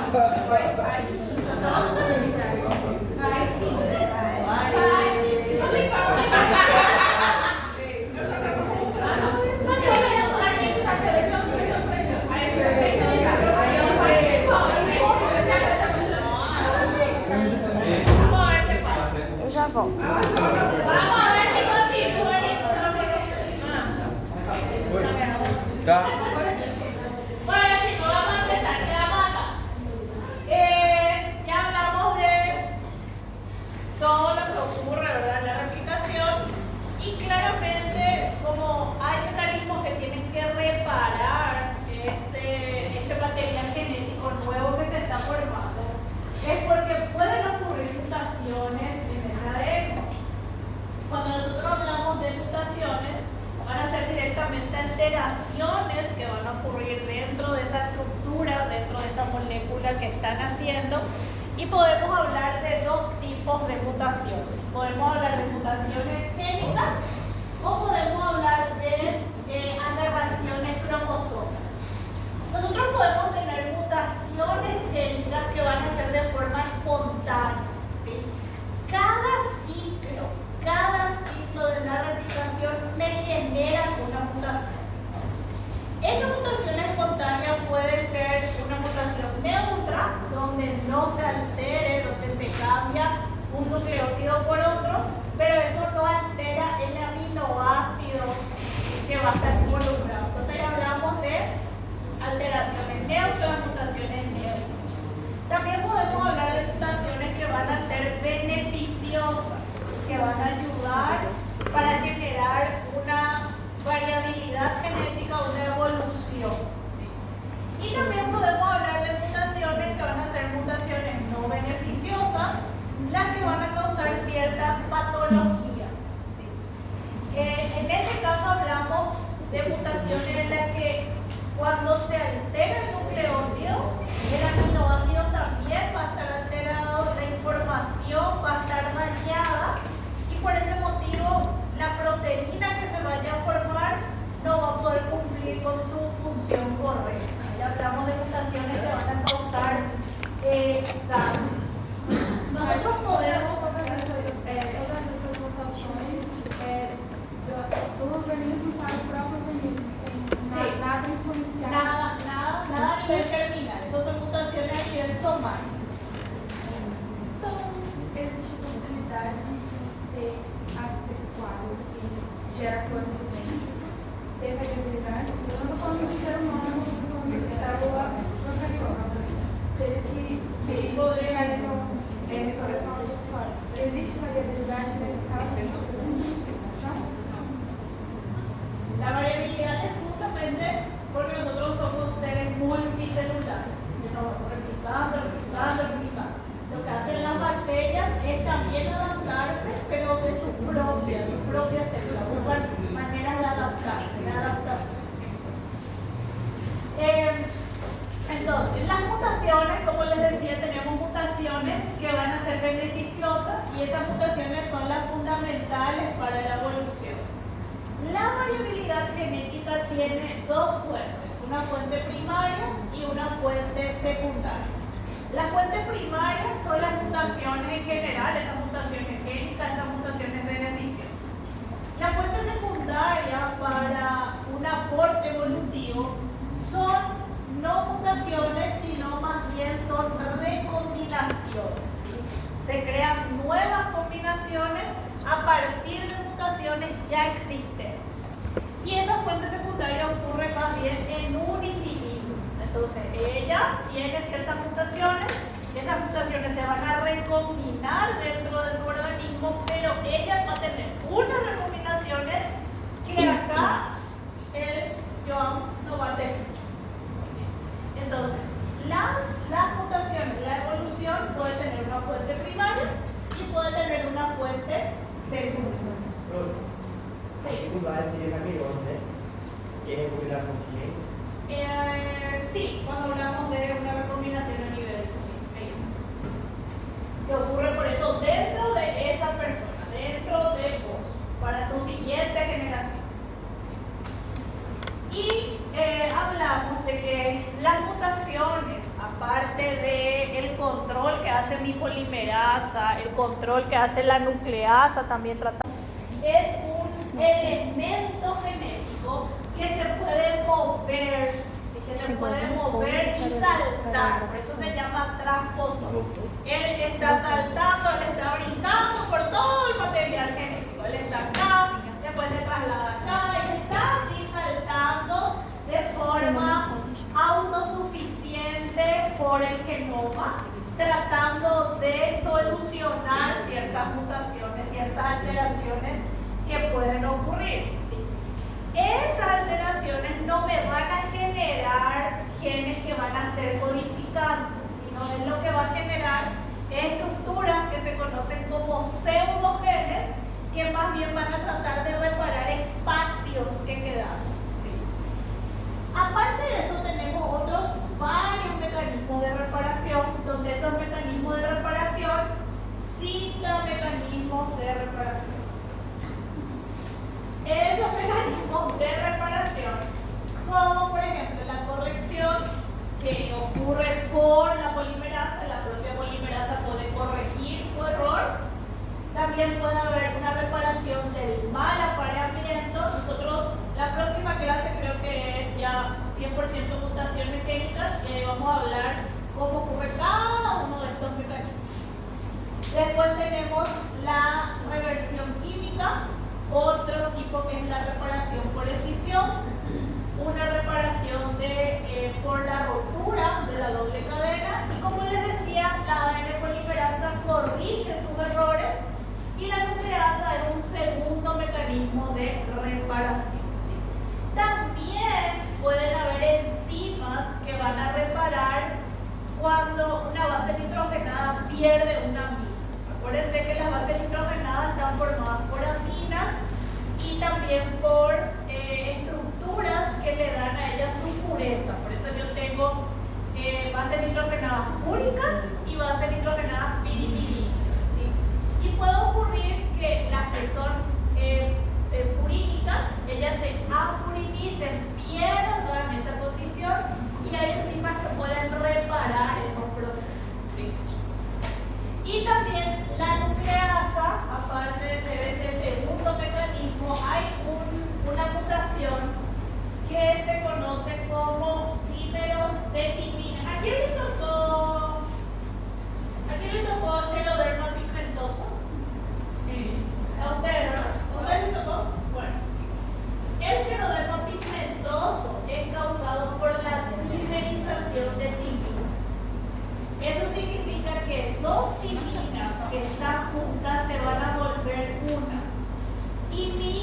Eu já volto. Tá. Bueno chicos, vamos a empezar. Quedamos acá. Ya hablamos de todo lo que ocurre, ¿verdad? La replicación. Y claramente, como hay mecanismos que tienen que reparar este material genético nuevo que se está formando, es porque pueden ocurrir mutaciones en ese ADN. Cuando nosotros hablamos de mutaciones, van a ser directamente alteraciones que van a ocurrir dentro de esa estructura, dentro de esa molécula que están haciendo, y podemos hablar de dos tipos de mutaciones. Podemos hablar de mutaciones génicas o podemos hablar de aberraciones cromosómicas. Nosotros podemos tener mutaciones génicas que van a ser de forma espontánea, ¿sí? Cada ciclo de la replicación me genera una mutación. Esa mutación espontánea puede ser una mutación neutra, donde no se altere, donde se cambia un nucleótido por otro, pero eso no altera el aminoácido que va a estar involucrado. Entonces hablamos de alteraciones neutras, mutaciones neutras. También podemos hablar de mutaciones que van a ser beneficiosas, que van a ayudar para generar una variabilidad genética, una evolución. ¿Sí? Y también podemos hablar de mutaciones que van a ser mutaciones no beneficiosas, las que van a causar ciertas patologías. ¿Sí? En ese caso hablamos de mutaciones en las que cuando se altera el nucleótido, el aminoácido también va a estar alterado, la información va a estar dañada, y por ese motivo la proteína que se vaya a formar no va a poder cumplir con su función correcta. Ya hablamos de mutaciones que van a causar daños. Nosotros podemos todas essas mutações do organismo sai o próprio organismo, sem nada influenciar. Nada a nivel terminal. Estas son mutaciones a nivel somático. Então, existe a possibilidade de ser assexuado e gera planos idênticos, ter variabilidade. Eu não estou falando de ser humano, estou falando de célula procariota. Seres que realizam reprodução sexual. Existe variabilidade nesse caso? La variabilidad es justamente porque nosotros somos seres multicelulares, que nos vamos replicando. Lo que hacen las bacterias es también adaptarse, pero de su propia célula, buscan maneras de adaptarse, de adaptación. Entonces, las mutaciones, como les decía, tenemos mutaciones que van a ser beneficiosas, y esas mutaciones son las fundamentales para la evolución. La variabilidad genética tiene dos fuentes, una fuente primaria y una fuente secundaria. La fuente primaria son las mutaciones en general, esas mutaciones génicas, esas mutaciones beneficiosas. La fuente secundaria para un aporte evolutivo son no mutaciones, sino más bien son recombinaciones, ¿sí? Se crean nuevas combinaciones a partir de mutaciones ya existentes. Y esa fuente secundaria ocurre más bien en un individuo. Entonces, ella tiene ciertas mutaciones, esas mutaciones se van a recombinar dentro de su organismo, pero ella va a tener unas recombinaciones que acá el Joan no va a tener. Entonces, las mutaciones, la evolución puede tener una fuente primaria y puede tener una fuente secundaria. A secundária seria na meiose, né? Que é a recombinação de genes. Sí, cuando hablamos de una recombinación a nivel que ocurre por eso dentro de esa persona, dentro de vos, para tu siguiente generación. Y hablamos de que las mutaciones, aparte de polimerasa, el control que hace la nucleasa también trata. Es un elemento genético que se puede mover, ¿sí? Que se puede mover y saltar, por eso se llama transposon. Él está saltando, él está brincando por todo el material genético. Él está acá, después se traslada acá y está así saltando de forma autosuficiente por el genoma, tratando de solucionar ciertas mutaciones, ciertas alteraciones que pueden ocurrir. ¿Sí? Esas alteraciones no me van a generar genes que van a ser codificantes, sino es lo que va a generar estructuras que se conocen como pseudogenes, que más bien van a tratar de reparar espacios que quedaron. ¿Sí? Aparte de eso, tenemos otros varios mecanismos de reparación, donde esos mecanismos de reparación citan mecanismos de reparación. Esos mecanismos de reparación, como por ejemplo la corrección que ocurre por la polimerasa, la propia polimerasa puede corregir su error. También puede haber una reparación del mal apareamiento. Nosotros, la próxima clase creo que es ya 100% mutaciones génicas, vamos a hablar cómo ocurre cada uno de estos mecanismos. Después tenemos la reversión química, otro tipo que es la reparación por escisión, una reparación por la rotura de la doble cadena, y como les decía, la ADN polimerasa corrige sus errores y la nucleasa es un segundo mecanismo de reparación. ¿Sí? También pueden haber enzimas que van a reparar cuando una base nitrogenada pierde una amina. Acuérdense que las bases nitrogenadas están formadas por aminas y también por estructuras que le dan a ellas su pureza. Por eso yo tengo bases nitrogenadas únicas y bases nitrogenadas pirimidínicas. ¿Sí? Y puede ocurrir que las que son purínicas, ellas se apurimicen, pierdan esa condición, y hay enzimas que pueden reparar esos procesos. ¿Sí? Y también la nucleasa, aparte de ser ese segundo mecanismo, hay una mutación que se conoce como dímeros de timina. ¿A quién le tocó Xeroderma pigmentoso? Sí. ¿A usted, no? ¿A usted le tocó? Bueno. El Xeroderma pigmentoso es causado por la dimerización de timinas. Eso significa que dos timinas que están juntas se van a volver una. Y mi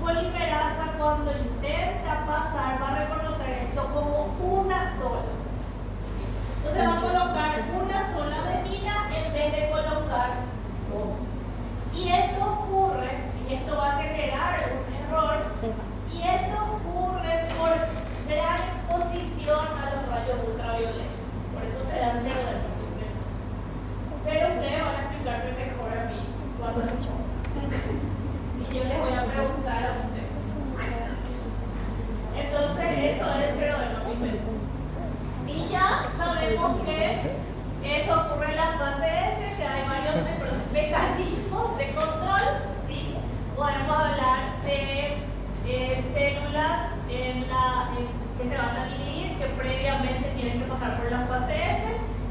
polimerasa, cuando intenta pasar, va a reconocer esto como una sola. Entonces va a colocar una sola adenina en vez de colocar dos. Y esto ocurre, y esto va a generar un error, y esto ocurre por gran exposición a los rayos ultravioletas. Por eso se da el Xeroderma pigmentoso. Pero ustedes van a explicarme mejor a mí cuando y yo les voy a preguntar a ustedes. Entonces, eso es el Xeroderma pigmentoso. Y ya sabemos que eso ocurre en la fase S, que hay varios mecanismos de control. ¿Sí? Podemos hablar de células que se van a dividir, que previamente tienen que pasar por la fase S,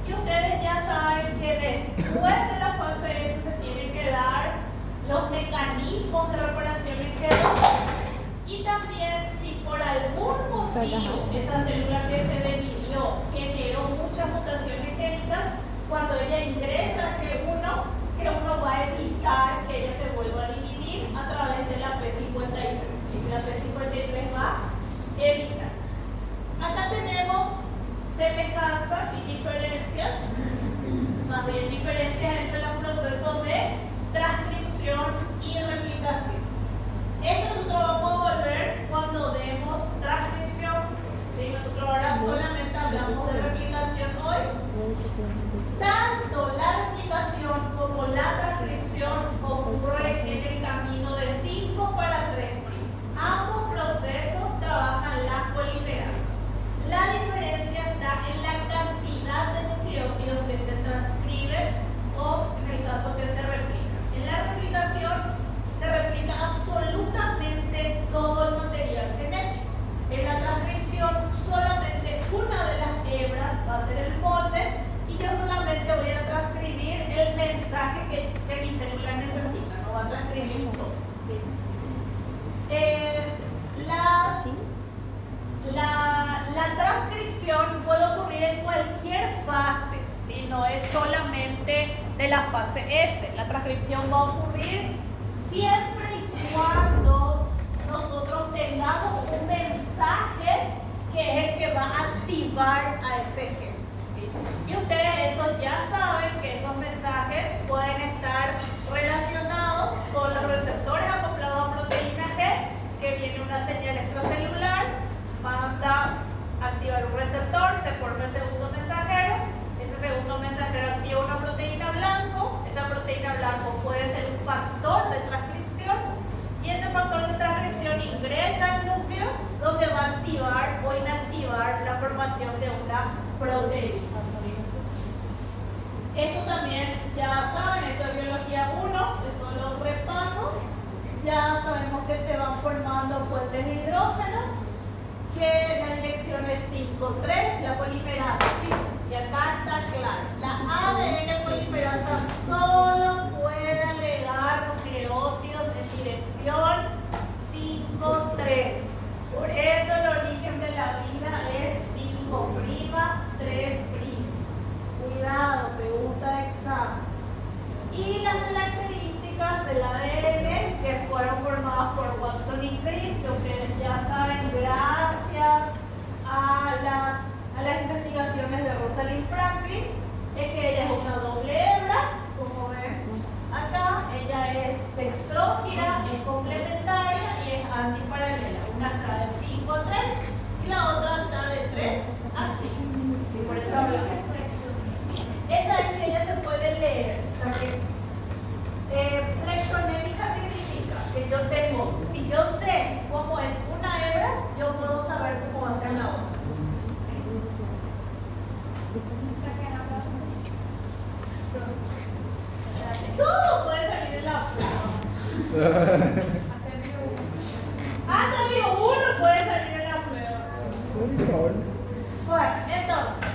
y ustedes ya saben que después de la fase S se tienen que dar los mecanismos de reparación en G2, y también si por algún motivo esa célula que se dividió generó muchas mutaciones génicas, cuando ella ingresa a G1 va a evitar que ella se vuelva a dividir a través de la P53. Y la P53 va a evitar. Acá tenemos semejanzas y diferencias, más bien diferencias entre los procesos de transcripción y replicación. Esto nosotros vamos a volver cuando demos transcripción. ¿Sí? Nosotros ahora solamente hablamos de replicación hoy. Tanto la replicación como la transcripción ocurre en el camino de 5' para 3'. Ambos procesos trabajan las polimerasas. La diferencia está en la cantidad de nucleótidos que se transcriben no es solamente de la fase S. La transcripción va a ocurrir siempre y cuando nosotros tengamos un mensaje que es el que va a activar a ese gen. ¿Sí? Y ustedes eso ya saben que esos mensajes pueden estar relacionados con los receptores acoplados a proteína G, que viene una señal extracelular, manda a activar un receptor, se forma el segundo mensajero, ese segundo mensajero activa una proteína blanco, esa proteína blanco puede ser un factor de transcripción y ese factor de transcripción ingresa al núcleo donde va a activar o inactivar la formación de una proteína. Esto también ya saben, esto es biología 1, es solo un repaso. Ya sabemos que se van formando puentes de hidrógeno, que la dirección es 5,3, la polimerasa, chicos, y acá está claro, la ADN polimerasa solo puede agregar nucleótidos en dirección 5,3. Por eso el origen de la vida es 5'3'. Cuidado, pregunta de examen. Y las características del ADN que fueron formadas por Watson y Crick, que ustedes ya saben gracias a las investigaciones de Rosalind Franklin, es que ella es una doble hebra, como ven acá, ella es dextrógira, es complementaria y es antiparalela. Una está de 5 a 3 y la otra está de 3 a 5. Por eso hablamos. Esa es que ella se puede leer. O sea que flexonémica significa que yo tengo, si yo sé cómo es una hebra, yo puedo saber cómo va a ser la otra. Todo puede salir en la prueba. Hasta mío uno puede salir en la prueba. Bueno, entonces,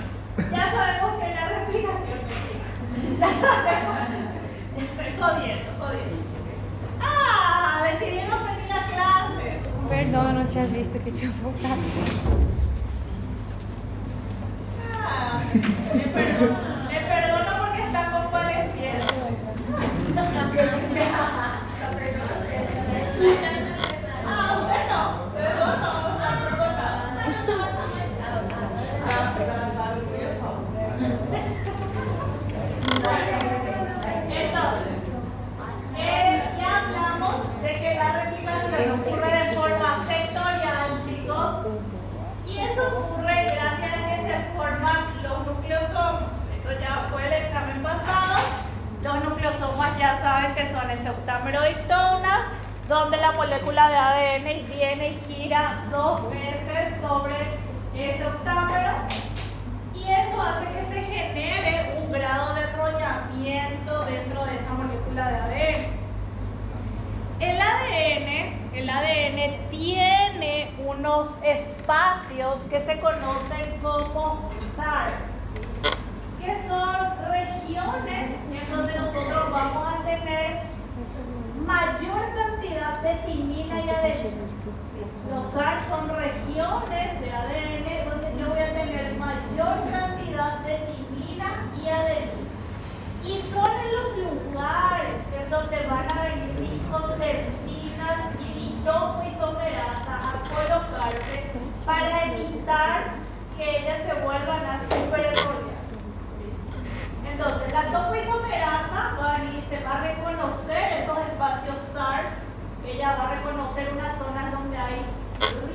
ya sabemos que la replicación es ya sabemos. Estoy jodiendo. Decidimos venir a clase. Perdão, eu não tinha visto que tinha voltado. Le perdono porque está compadeciendo. Bueno, perdón, entonces, ya hablamos de que la replicación ocurre de forma sectorial, chicos, y eso ocurre gracias a que se forman los nucleosomas. Eso ya fue el examen pasado. Los nucleosomas ya saben que son ese octámero de histonas, donde la molécula de ADN viene y gira 2 veces sobre ese octámero, y eso hace que se genere un grado de enrollamiento dentro de esa molécula de ADN. El ADN tiene unos espacios que se conocen como SAR, que son regiones en donde nosotros vamos a tener mayor cantidad de timina y adenina. Los SAR son regiones de ADN donde yo voy a tener mayor cantidad de timina y adenina. Y son en los lugares en donde van a venir nicotensinas y topoisomerasa a colocarse para evitar que ellas se vuelvan a superenrollar. Entonces, la topoisomerasa va a venir y se va a reconocer esos espacios SAR. Ella va a reconocer unas zonas donde hay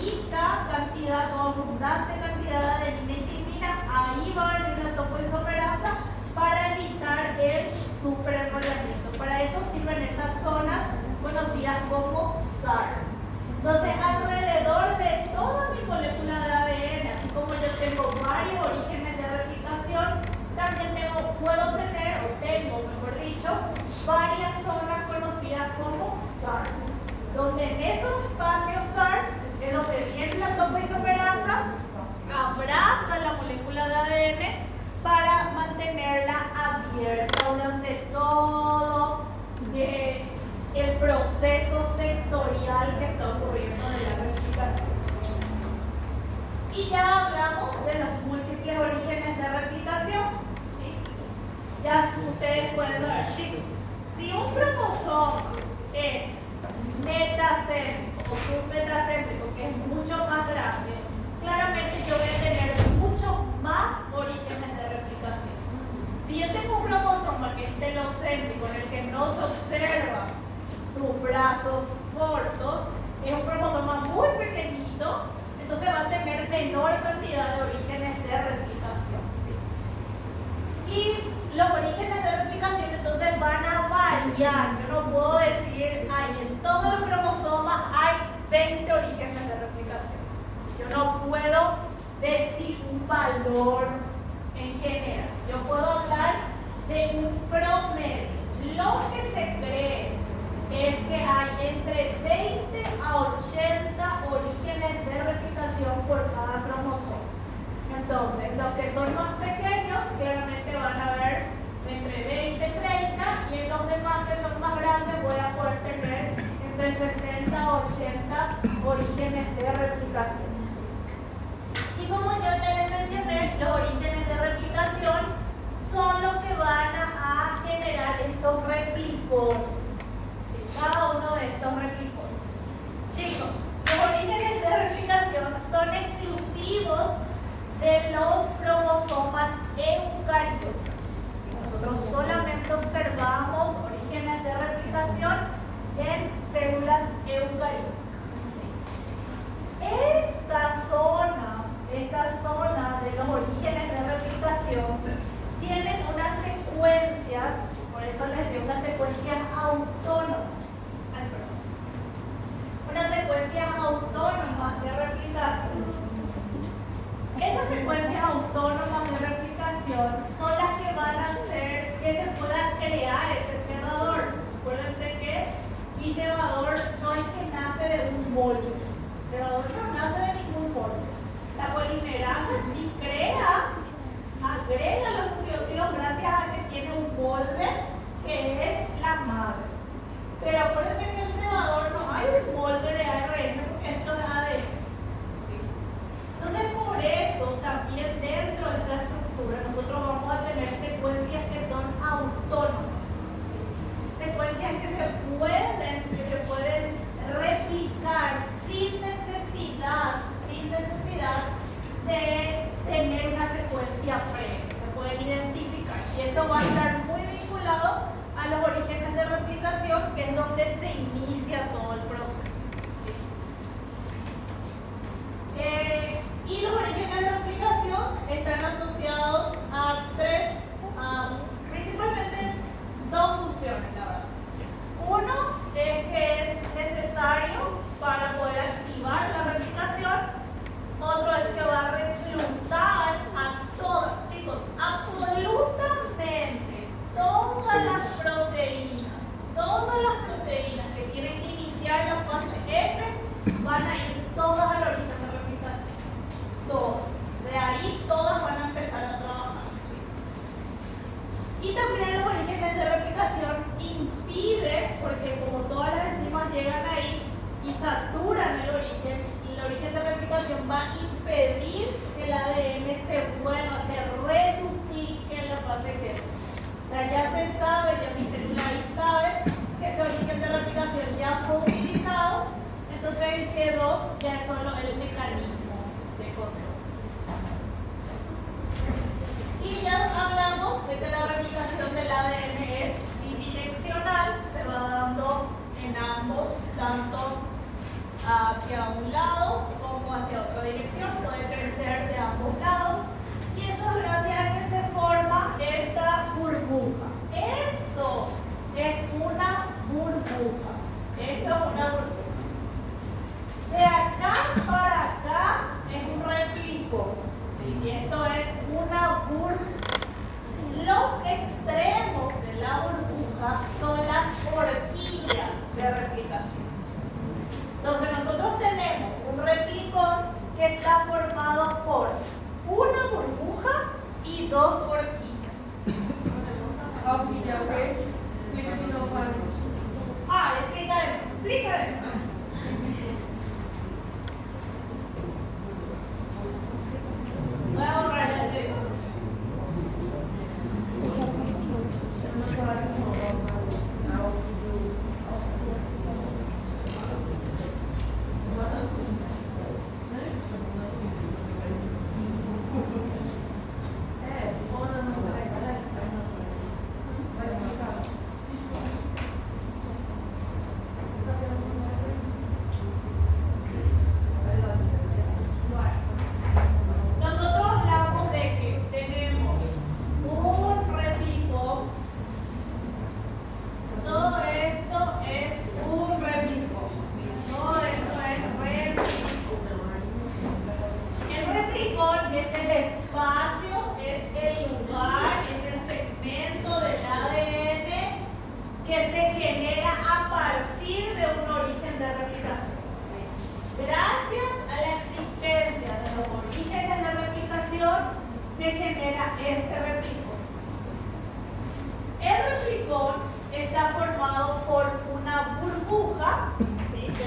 rica cantidad o abundante cantidad de adenina y timina. Ahí va a venir la topoisomerasa para evitar el superenrollamiento. Para eso sirven esas zonas conocidas como SAR. Entonces, alrededor de toda mi molécula de ADN, así como yo tengo varios orígenes de chicos, si un cromosoma es metacéntrico o submetacéntrico, que es mucho más grande, claramente yo voy a tener mucho más orígenes de replicación. Si yo tengo un cromosoma que es telocéntrico, en el que no se observa sus brazos cortos, es un cromosoma muy pequeñito, entonces va a tener menor cantidad de orígenes de replicación. ¿Sí? Y los orígenes de replicación entonces van a variar. Yo no puedo decir, ay, en todos los cromosomas hay 20 orígenes de replicación. Yo no puedo decir un valor en general. Yo puedo hablar de un promedio. Lo que se cree es que hay entre 20 a 80 orígenes de replicación por cada cromosoma. Entonces, los que son más pequeños claramente van a haber entre 20 y 30, y en los demás que son más grandes voy a poder tener entre 60 a 80 orígenes de replicación. Y como yo ya les mencioné, los orígenes de replicación son los que van a generar estos replicones. Cada uno de estos replicones. Chicos, los orígenes de replicación son exclusivos de los cromosomas eucariotas. Nosotros solamente observamos orígenes de replicación en células eucariotas. Esta zona de los orígenes de replicación tienen unas secuencias, por eso les digo unas secuencias autónomas. Unas secuencias autónomas de replicación. Estas secuencias autónomas de replicación son las que van a hacer que se pueda crear ese cebador. Acuérdense que mi cebador no es que nace de un molde. El cebador no nace de ningún molde. La polimerasa sí agrega los nucleótidos gracias a que tiene un molde que es la madre. Pero acuérdense que en el cebador no hay un molde de ARN porque esto es ADN. ¿Sí? Entonces, por eso también dentro de esta estructura nosotros vamos a tener secuencias que son autónomas. Secuencias que se pueden replicar sin necesidad de tener una secuencia previa. Se pueden identificar. Y eso va a estar muy vinculado a los orígenes de replicación, que es donde se inicia todo el proceso. ¿Sí? Y los orígenes de replicación están asociados a principalmente dos funciones, la verdad. Uno es que es necesario para poder activar la replicación. Otro es que va a reclutar a todas, chicos, absolutamente todas las proteínas que tienen que iniciar la fase S van a ir todas al origen de replicación. Todas. De ahí todas van a empezar a trabajar. Y también los orígenes de replicación impiden, porque como todas las enzimas llegan ahí y saturan el origen de replicación va a impedir que el ADN se reduplique en la fase G. O sea, ya se sabe, ya mi célula ahí sabe que ese origen de replicación ya fue utilizado, entonces el G2 ya es solo el mecanismo de control. Y ya hablamos de que la replicación del ADN es bidireccional, se va dando en ambos, tanto hacia un lado como hacia otra dirección, puede crecer de ambos lados, y eso es gracias a que se forma esta burbuja. Esto es una burbuja. De acá para acá es un réplico. ¿Sí? Y esto es una burbuja. Los extremos de la burbuja son las horquillas de replicación. Entonces nosotros tenemos un replicón que está formado por una burbuja y dos horquillas. Horquilla, ¿ok? Explícamelo más. Explícale. Voy a borrar el dedo.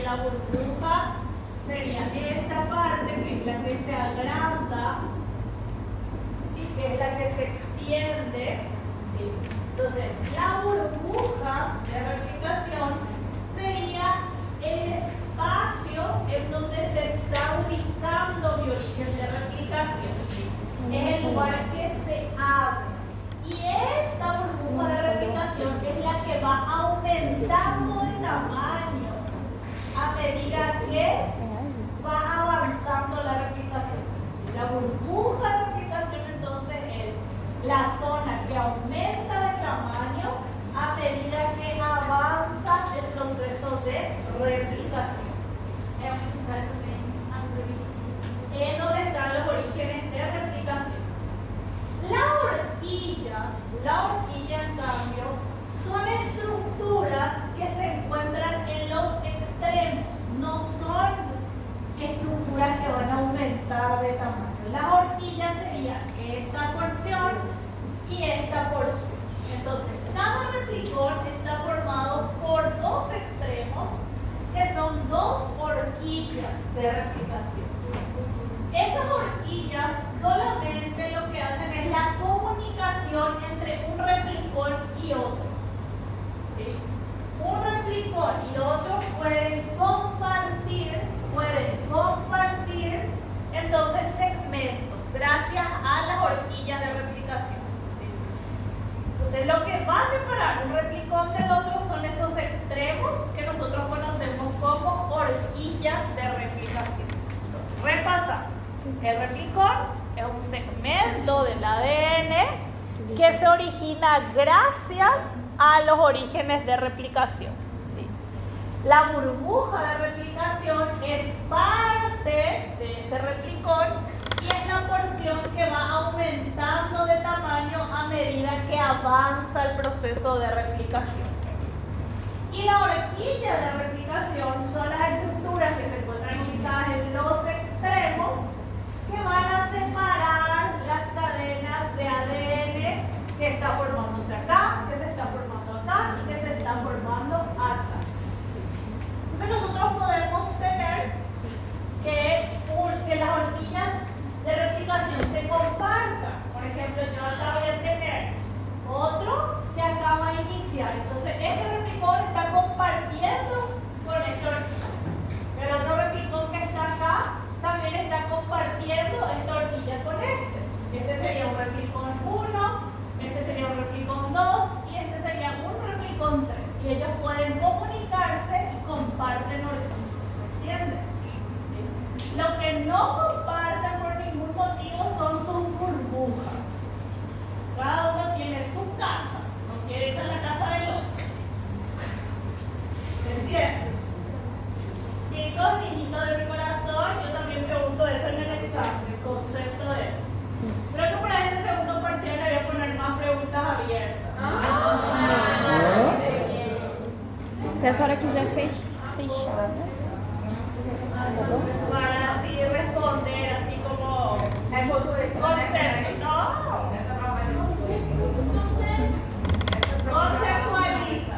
la burbuja sería esta parte, que es la que se agranda, ¿sí? Que es la que se extiende. ¿Sí? Entonces, la burbuja de replicación sería el espacio en donde se está ubicando mi origen de replicación. ¿Sí? Es el lugar que se abre. Y esta burbuja de replicación es la que va aumentando de tamaño a medida que va avanzando la replicación. La burbuja de replicación entonces es la zona que aumenta de tamaño a medida que avanza el proceso de replicación. Es donde están los orígenes de replicación. La horquilla en cambio, son estructuras que se encuentran en los extremos, no son estructuras que van a aumentar de tamaño. La horquilla sería esta porción y esta porción. Entonces, cada replicón está formado por dos extremos que son dos horquillas de replicación. Estas horquillas solamente lo que hacen es la comunicación entre un replicón y otro. ¿Sí? Un replicón y otro pueden compartir entonces segmentos gracias a las horquillas de replicación. ¿Sí? Entonces lo que va a separar un replicón del otro son esos extremos que nosotros conocemos como horquillas de replicación. Entonces, repasamos. El replicón es un segmento del ADN que se origina gracias a los orígenes de replicación. ¿Sí? La burbuja de replicación es parte de ese replicón y es la porción que va aumentando de tamaño a medida que avanza el proceso de replicación. Y la horquilla de replicación son las estructuras que se encuentran ubicadas en los extremos que van a separar las cadenas de ADN que está formándose acá, que se está formando acá y que se está formando acá. Entonces nosotros podemos tener que las horquillas de replicación se compartan. Por ejemplo, yo acá voy a tener otro que acá va a iniciar. Entonces este replicón está compartiendo con esta horquilla. El otro replicón que está acá también está compartiendo esta horquilla con este. Este sería un replicón 1, este sería un replicón 2 y este sería un replicón 3. Y ellos pueden comunicarse y comparten horquillas. ¿Se entiende? ¿Sí? Lo que no comparten por ningún motivo son sus burbujas. Cada uno tiene su casa, no quiere irse a la casa del otro. ¿Se entiende? Chicos, niñitos de mi corazón, yo también pregunto eso en el examen, el concepto de eso. Creo que para este segundo parcial le voy a poner más preguntas abiertas. Se a senhora quiser fechadas. Para así responder, así como concepto. No. Conceptualiza.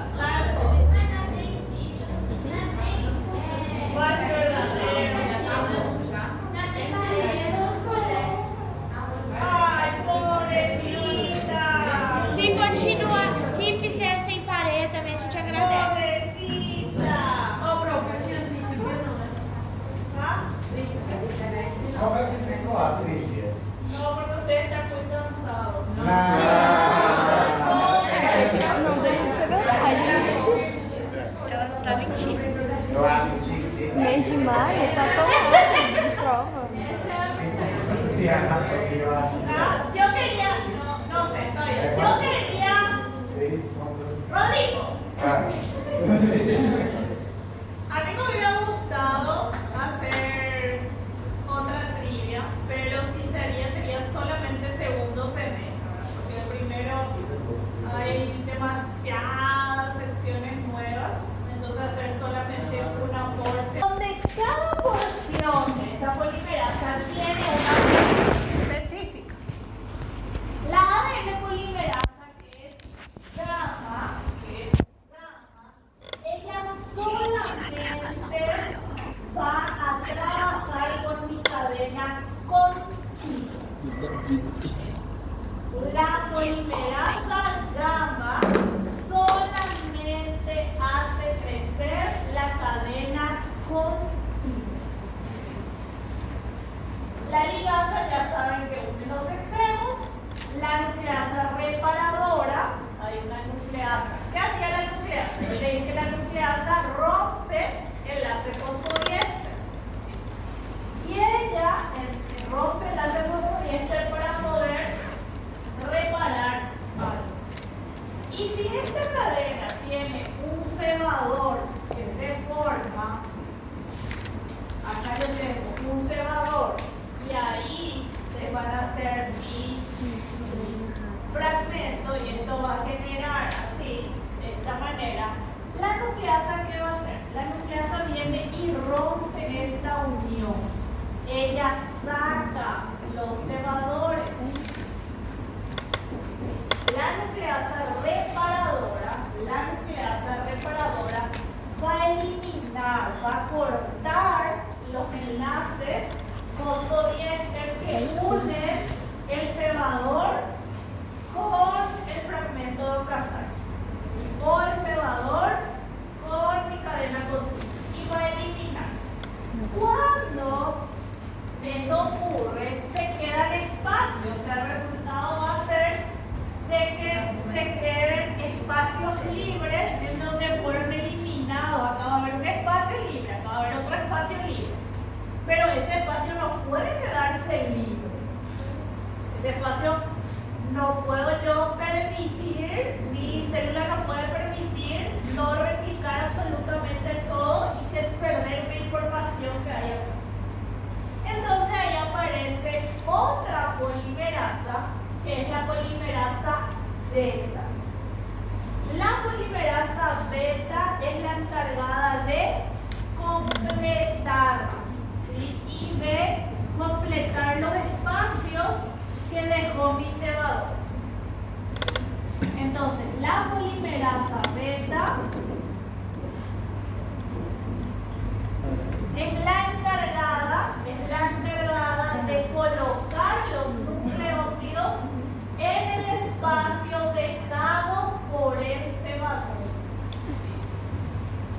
Ai, pobrecita! Se continuar, se fizer sem parecer também a gente agradece. Pobrecita! Ô, professor, tá? Qual é que ficou a trilha? Não, porque você está muito cansado. Não, deixa de ser verdade. Ela não tá mentindo. Eu acho que tinha que ter. Mês de maio tá todo de prova. Se eu acho que Ah, yo quería, no sé, todavía. Yo quería, 3 pontos. Rodrigo, Ah. a mí me hubiera gustado hacer otra trivia, pero si sería solamente segundo semestre, ¿verdad? Porque primero hay demasiadas secciones nuevas, entonces hacer solamente una porción. Donde cada porción de esa polimerasa tiene una función específica. nucleasa reparadora, hay una nucleasa. ¿Qué hacía la nucleasa? Yo le dije que la nucleasa rompe el enlace fosfodiéster. Y ella rompe el enlace fosfodiéster para poder reparar algo. Y si esta cadena tiene un cebador que se forma, acá yo tengo un cebador, y ahí se van a hacer mi fragmento, y esto va a generar así, de esta manera. La nucleasa, ¿qué va a hacer? La nucleasa viene y rompe esta unión. Ella saca los cebadores. La nucleasa reparadora va a eliminar, va a cortar los enlaces fosfodiéster que unen el cebador con el fragmento de Okazaki, o el cebador con mi cadena continua, y va a eliminar. Cuando eso ocurre, se queda el espacio, o sea, el resultado va a ser de que se queden espacios libres en donde fueron eliminados. Acá va a haber un espacio libre, acá va a haber otro espacio libre, pero ese espacio no puede quedarse libre. Ese espacio no puedo yo permitir, mi célula no puede permitir no replicar absolutamente todo y que es perder la información que hay acá. Entonces ahí aparece otra polimerasa, que es la polimerasa beta. La polimerasa beta es la encargada de completar, ¿sí? Y de completar los espacios que dejó mi cebador. Entonces, la polimerasa beta es la encargada de colocar los nucleótidos en el espacio dejado por el cebador.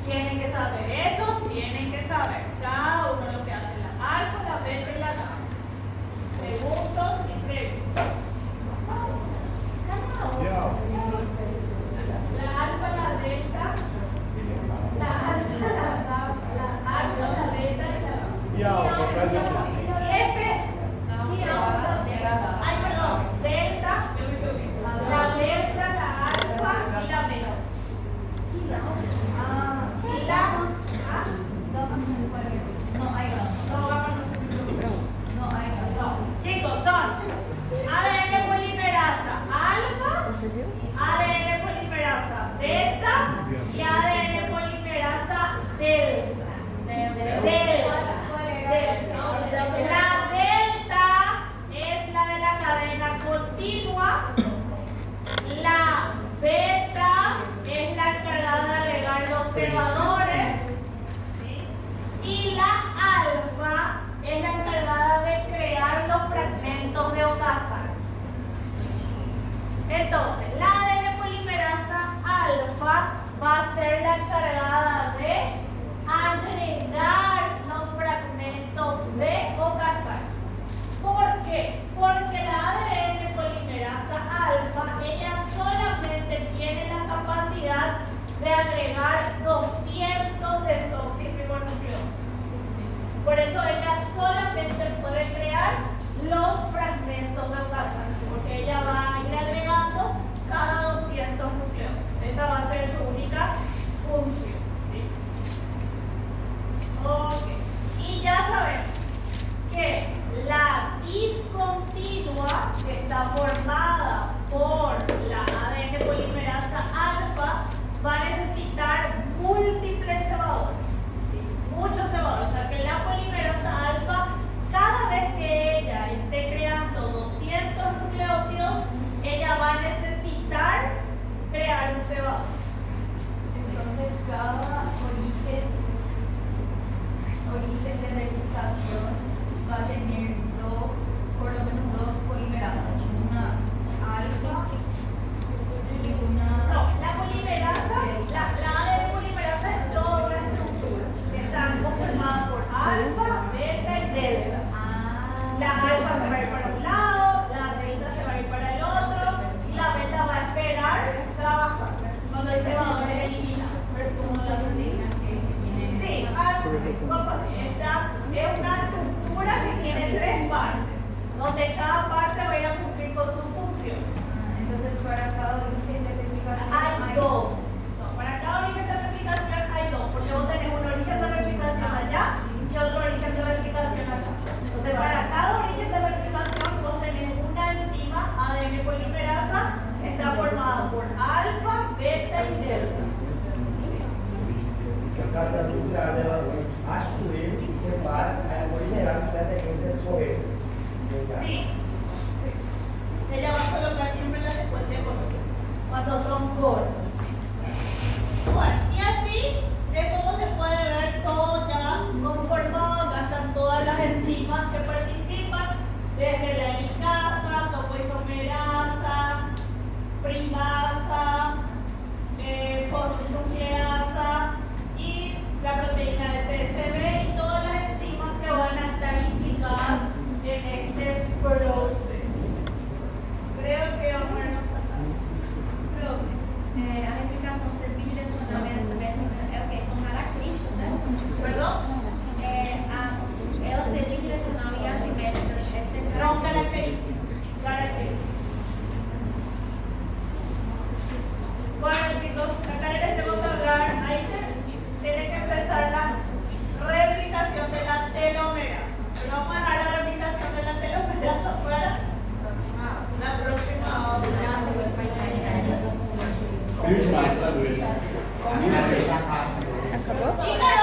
Tienen que saber eso, tienen que saber cada uno lo que hace la alfa, la beta y la gamma. Segundos y preguntas. La alfa, la beta, la alfa, la gamma, la alfa, la beta y la gamma. Ay, perdón, delta, la delta, la alfa y la beta. Y la chicos, son ADN polimerasa alfa, ADN polimerasa beta y ADN polimerasa delta. La delta es la de la cadena continua, la beta es la encargada de agregar los cebadores, ¿sí? Y la alfa es la encargada de crear los fragmentos de Okazaki. Entonces, la ADN polimerasa alfa va a ser la encargada de agregar los fragmentos de Okazaki. ¿Por qué? Porque la ADN polimerasa alfa, ella solamente tiene la capacidad de agregar 200 desoxirribonucleótidos. Por eso ella solamente puede crear los fragmentos de Okazaki, porque ella va a ir agregando cada 200 nucleótidos. Esa va a ser su única función. caso ela acha o erro, repara, aí ela pode gerar a sequência correta. Sí. Ella va a colocar siempre la secuencia correcta cuando son cortos. Bueno, y así es como se puede ver todo ya conformado, gastan todas las enzimas que participan, desde la helicasa, topoisomerasa, primasa, fosfolinucleasa y la proteína de CSB y todas las enzimas que van a estar implicadas en este proceso. Creo que vamos a vernos A replicação ser bidirecional e assimétrica é o quê? São características, né? ¿Perdón? Ela ser bidirecional e assimétrica é ser Son características. Bueno chicos, acá les tengo que hablar, ahí tiene que empezar la replicación de la telómera. Pero vamos a dejar la replicación de la telómera para la próxima hora. Acabou? Y la